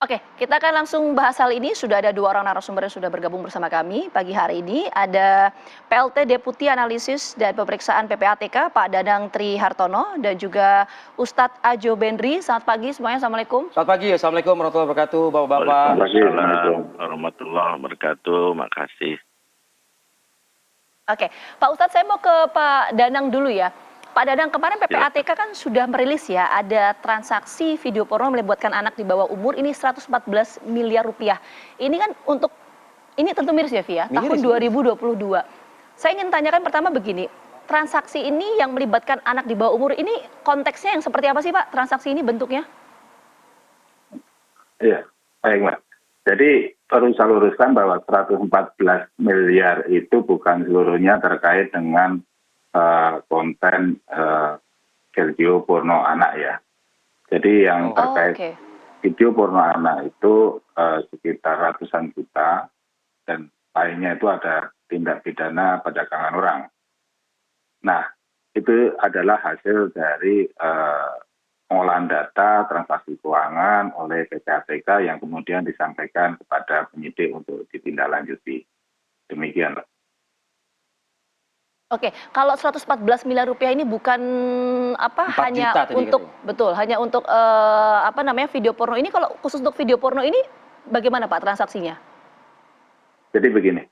Oke, kita akan langsung bahas hal ini. Sudah ada dua orang narasumber yang sudah bergabung bersama kami pagi hari ini. Ada PLT Deputi Analisis dan Pemeriksaan PPATK, Pak Danang Trihartono, dan juga Ustadz Ajo Bendri. Selamat pagi semuanya, Assalamualaikum. Selamat pagi, Assalamualaikum warahmatullahi wabarakatuh, Bapak-Bapak. Waalaikumsalam warahmatullahi wabarakatuh, makasih. Oke, Pak Ustadz, saya mau ke Pak Danang dulu ya. Pak Danang, kemarin PPATK kan sudah merilis ya, ada transaksi video porno melibatkan anak di bawah umur, ini 114 miliar rupiah. Ini kan untuk, ini tentu miris ya, Via, tahun 2022. Saya ingin tanyakan pertama begini, transaksi ini yang melibatkan anak di bawah umur, ini konteksnya yang seperti apa sih Pak, transaksi ini bentuknya? Iya, baik Mbak. Jadi perlu saya luruskan bahwa 114 miliar itu bukan seluruhnya terkait dengan konten video porno anak ya. Jadi yang terkait video porno anak itu sekitar ratusan juta dan lainnya itu ada tindak pidana perdagangan orang. Nah, itu adalah hasil dari pengolahan data transaksi keuangan oleh PPATK yang kemudian disampaikan kepada penyidik untuk ditindaklanjuti. Demikian, Pak. Oke, kalau 114 miliar rupiah ini bukan hanya untuk hanya untuk video porno ini. Kalau khusus untuk video porno ini bagaimana Pak transaksinya? Jadi begini,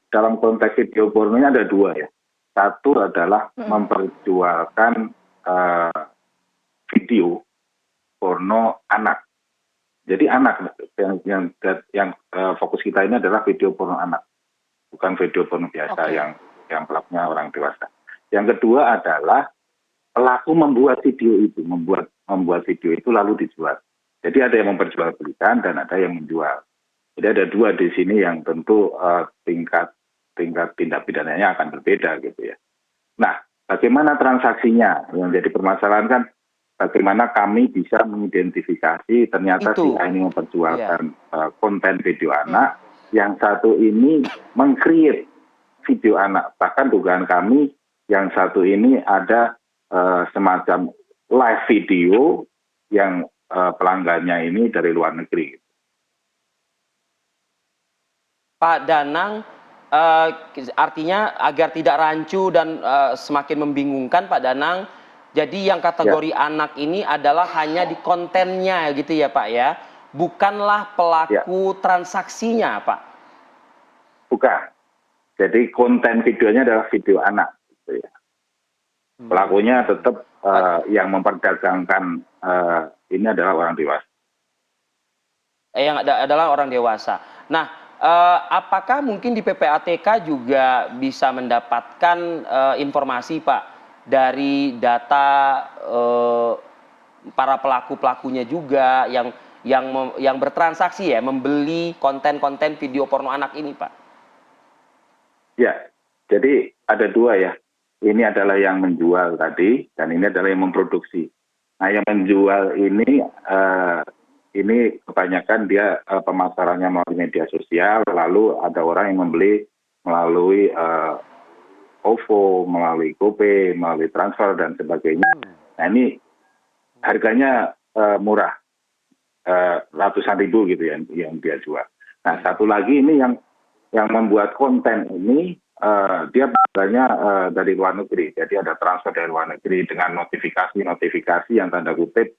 dalam konteks video porno ini ada dua ya. Satu adalah memperjualkan video porno anak. Jadi anak yang fokus kita ini adalah video porno anak, bukan video porno biasa yang pelakunya orang dewasa. Yang kedua adalah pelaku membuat video itu, membuat video itu lalu dijual. Jadi ada yang memperjualbelikan dan ada yang menjual. Jadi ada dua di sini yang tentu tingkat tindak pidananya akan berbeda gitu ya. Nah, bagaimana transaksinya? Yang jadi permasalahan kan bagaimana kami bisa mengidentifikasi ternyata si A ini memperjualkan konten video anak, yang satu ini meng-create video anak. Bahkan dugaan kami yang satu ini ada semacam live video yang pelanggannya ini dari luar negeri. Pak Danang, artinya agar tidak rancu dan semakin membingungkan Pak Danang, jadi yang kategori anak ini adalah hanya di kontennya gitu ya Pak ya, bukanlah pelaku transaksinya Pak? Bukan. Jadi konten videonya adalah video anak, gitu ya. Pelakunya tetap yang memperdagangkan ini adalah orang dewasa. Yang adalah orang dewasa. Nah, apakah mungkin di PPATK juga bisa mendapatkan informasi Pak dari data para pelaku-pelakunya juga yang bertransaksi ya, membeli konten-konten video porno anak ini Pak? Ya, jadi ada dua ya. Ini adalah yang menjual tadi, dan ini adalah yang memproduksi. Nah, yang menjual ini kebanyakan dia pemasarannya melalui media sosial, lalu ada orang yang membeli melalui OVO, melalui GoPay, melalui transfer, dan sebagainya. Nah, ini harganya murah, ratusan ribu gitu ya, yang dia jual. Nah, satu lagi ini yang membuat konten ini dia biasanya dari luar negeri, jadi ada transfer dari luar negeri dengan notifikasi yang tanda kutip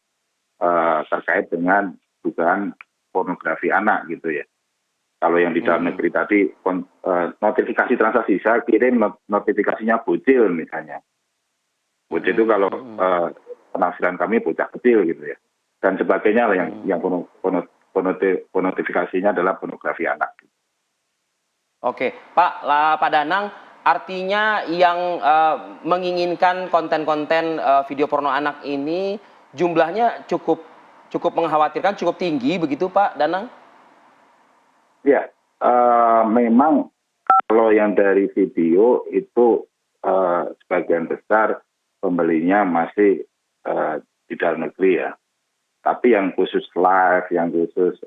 terkait dengan dugaan pornografi anak gitu ya. Kalau yang di dalam negeri tadi notifikasi transaksi, saya kirim notifikasinya bocil misalnya. Bocil itu kalau penafsiran kami bocah kecil gitu ya, dan sebagainya lah yang notifikasinya adalah pornografi anak. Oke, Pak Danang, artinya yang menginginkan konten-konten video porno anak ini jumlahnya cukup mengkhawatirkan, cukup tinggi begitu Pak Danang? Ya, memang kalau yang dari video itu sebagian besar pembelinya masih di dalam negeri ya. Tapi yang khusus live, yang khusus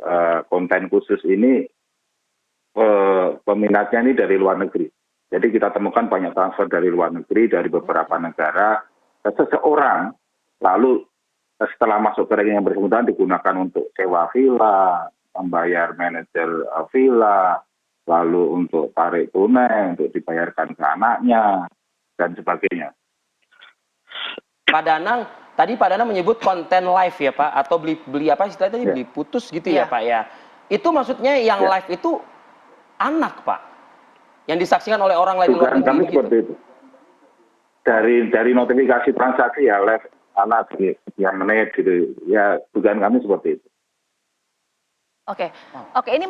konten khusus ini peminatnya ini dari luar negeri. Jadi kita temukan banyak transfer dari luar negeri, dari beberapa negara. Seseorang lalu setelah masuk ke rekening yang bersangkutan digunakan untuk sewa villa, membayar manajer villa, lalu untuk tarik tunai, untuk dibayarkan ke anaknya, dan sebagainya. Pak Danang, tadi Pak Danang menyebut konten live ya Pak, atau beli apa istilahnya tadi, Ya. beli putus gitu ya Iya. Pak ya. Itu maksudnya yang Ya. live itu anak Pak, yang disaksikan oleh orang lain di luar Dugaan negeri kami begitu. seperti itu. Dari notifikasi transaksi ya live anak sekian menit gitu, ya dugaan kami seperti itu. Oke, oke, ini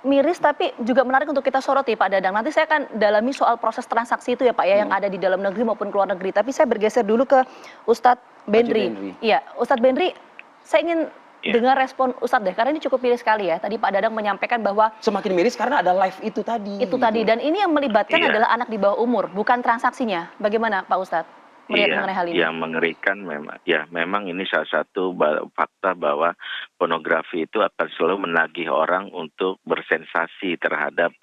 miris tapi juga menarik untuk kita soroti Pak Dadang. Nanti saya akan dalami soal proses transaksi itu ya Pak ya, yang ada di dalam negeri maupun luar negeri. Tapi saya bergeser dulu ke Ustadz Bendri. Bendri. Iya, Ustadz Bendri, saya ingin Ya. dengar respon Ustadz deh, karena ini cukup miris sekali ya. Tadi Pak Dadang menyampaikan bahwa Semakin miris karena ada live itu tadi. itu tadi, dan ini yang melibatkan Iya. adalah anak di bawah umur, bukan transaksinya. Bagaimana Pak Ustadz melihat Iya, mengenai hal ini? yang mengerikan memang ini salah satu fakta bahwa pornografi itu akan selalu menagih orang untuk bersensasi terhadap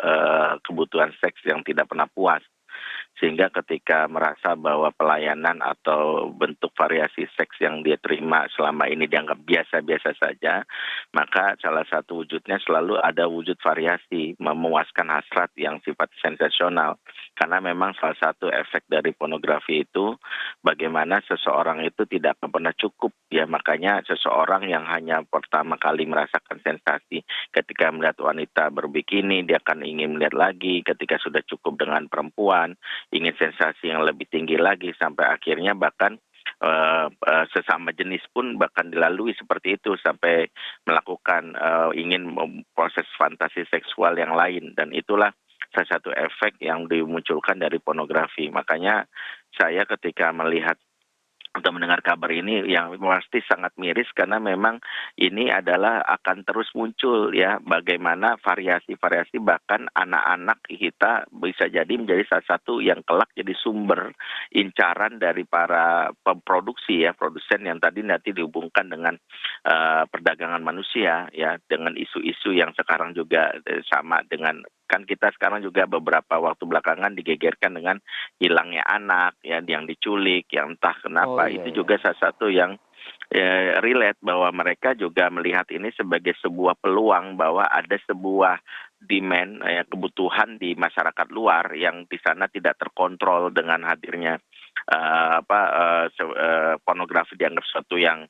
kebutuhan seks yang tidak pernah puas. Sehingga ketika merasa bahwa pelayanan atau bentuk variasi seks yang dia terima selama ini dianggap biasa-biasa saja, maka salah satu wujudnya selalu ada wujud variasi, memuaskan hasrat yang sifat sensasional. Karena memang salah satu efek dari pornografi itu bagaimana seseorang itu tidak akan pernah cukup, ya makanya seseorang yang hanya pertama kali merasakan sensasi ketika melihat wanita berbikini, dia akan ingin melihat lagi, ketika sudah cukup dengan perempuan ingin sensasi yang lebih tinggi lagi, sampai akhirnya bahkan sesama jenis pun bahkan dilalui seperti itu sampai melakukan ingin proses fantasi seksual yang lain, dan itulah salah satu efek yang dimunculkan dari pornografi. Makanya saya ketika melihat atau mendengar kabar ini yang pasti sangat miris, karena memang ini adalah akan terus muncul ya, bagaimana variasi-variasi, bahkan anak-anak kita bisa jadi menjadi salah satu yang kelak jadi sumber incaran dari para pemproduksi ya, produsen yang tadi nanti dihubungkan dengan perdagangan manusia ya, dengan isu-isu yang sekarang juga sama dengan, kan kita sekarang juga beberapa waktu belakangan digegerkan dengan hilangnya anak ya, yang diculik, yang entah kenapa. Oh, iya, Itu iya. juga salah satu yang relate bahwa mereka juga melihat ini sebagai sebuah peluang, bahwa ada sebuah demand kebutuhan di masyarakat luar yang di sana tidak terkontrol dengan hadirnya pornografi dianggap sesuatu yang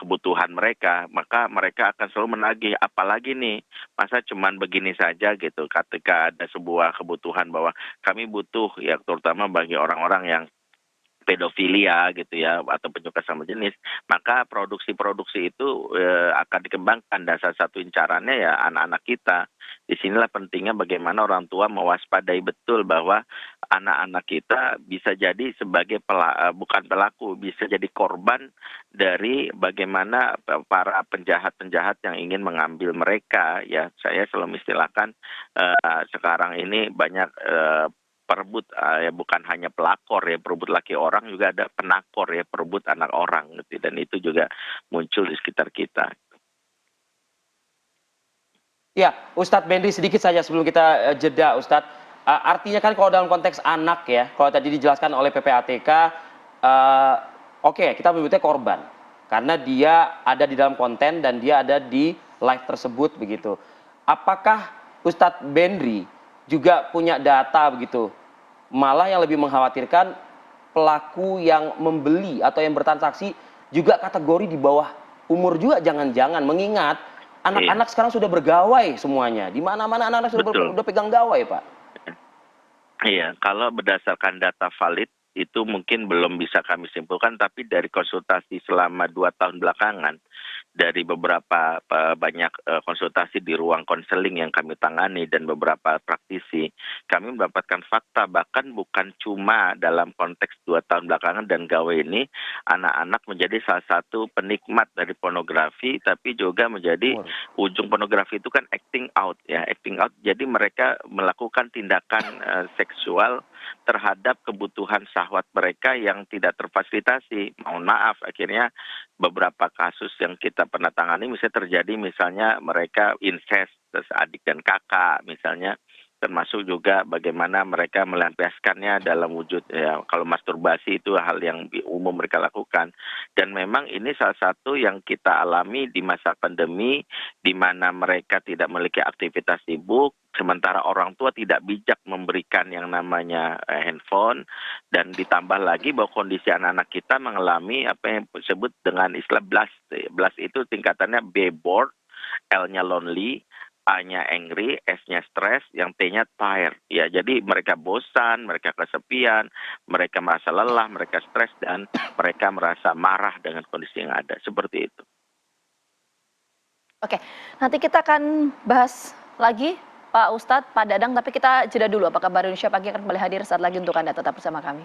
kebutuhan mereka, maka mereka akan selalu menagih, apalagi nih masa cuman begini saja gitu. Ketika ada sebuah kebutuhan bahwa kami butuh ya, terutama bagi orang-orang yang pedofilia gitu ya, atau penyuka sama jenis, maka produksi-produksi itu akan dikembangkan, dan salah satu incarannya ya anak-anak kita. Disinilah pentingnya bagaimana orang tua mewaspadai betul bahwa anak-anak kita bisa jadi sebagai bukan pelaku, bisa jadi korban dari bagaimana para penjahat-penjahat yang ingin mengambil mereka ya. Saya selalu istilahkan sekarang ini banyak perebut ya, bukan hanya pelakor ya, perebut laki orang, juga ada penakor ya, perebut anak orang gitu, dan itu juga muncul di sekitar kita. Ya, Ustadz Bendri, sedikit saja sebelum kita jeda Ustadz. Artinya kan kalau dalam konteks anak ya, kalau tadi dijelaskan oleh PPATK, oke, kita menyebutnya korban karena dia ada di dalam konten dan dia ada di live tersebut begitu. Apakah Ustadz Bendri juga punya data begitu? Malah yang lebih mengkhawatirkan pelaku yang membeli atau yang bertransaksi juga kategori di bawah umur juga, jangan-jangan, mengingat anak-anak sekarang sudah bergawai semuanya. Di mana-mana anak-anak sudah pegang gawai, Pak. Iya, kalau berdasarkan data valid itu mungkin belum bisa kami simpulkan, tapi dari konsultasi selama 2 tahun belakangan, dari beberapa banyak konsultasi di ruang konseling yang kami tangani dan beberapa praktisi, kami mendapatkan fakta bahkan bukan cuma dalam konteks 2 tahun belakangan dan gawe ini, anak-anak menjadi salah satu penikmat dari pornografi, tapi juga menjadi ujung pornografi itu kan acting out ya, acting out. Jadi mereka melakukan tindakan seksual terhadap kebutuhan syahwat mereka yang tidak terfasilitasi. Mohon maaf, akhirnya beberapa kasus yang kita pernah tangani misalnya terjadi, misalnya mereka incest, adik dan kakak misalnya, termasuk juga bagaimana mereka melampiaskannya dalam wujud ya, kalau masturbasi itu hal yang umum mereka lakukan. Dan memang ini salah satu yang kita alami di masa pandemi, di mana mereka tidak memiliki aktivitas sibuk, sementara orang tua tidak bijak memberikan yang namanya handphone, dan ditambah lagi bahwa kondisi anak-anak kita mengalami apa yang disebut dengan istilah blast. Blast itu tingkatannya B bored, L-nya lonely, A-nya angry, S-nya stress, yang T-nya tired. Ya, jadi mereka bosan, mereka kesepian, mereka merasa lelah, mereka stres, dan mereka merasa marah dengan kondisi yang ada. Seperti itu. Oke, nanti kita akan bahas lagi Pak Ustadz, Pak Dadang, tapi kita jeda dulu. Apakah Baru Indonesia Pagi akan kembali hadir saat lagi untuk Anda tetap bersama kami.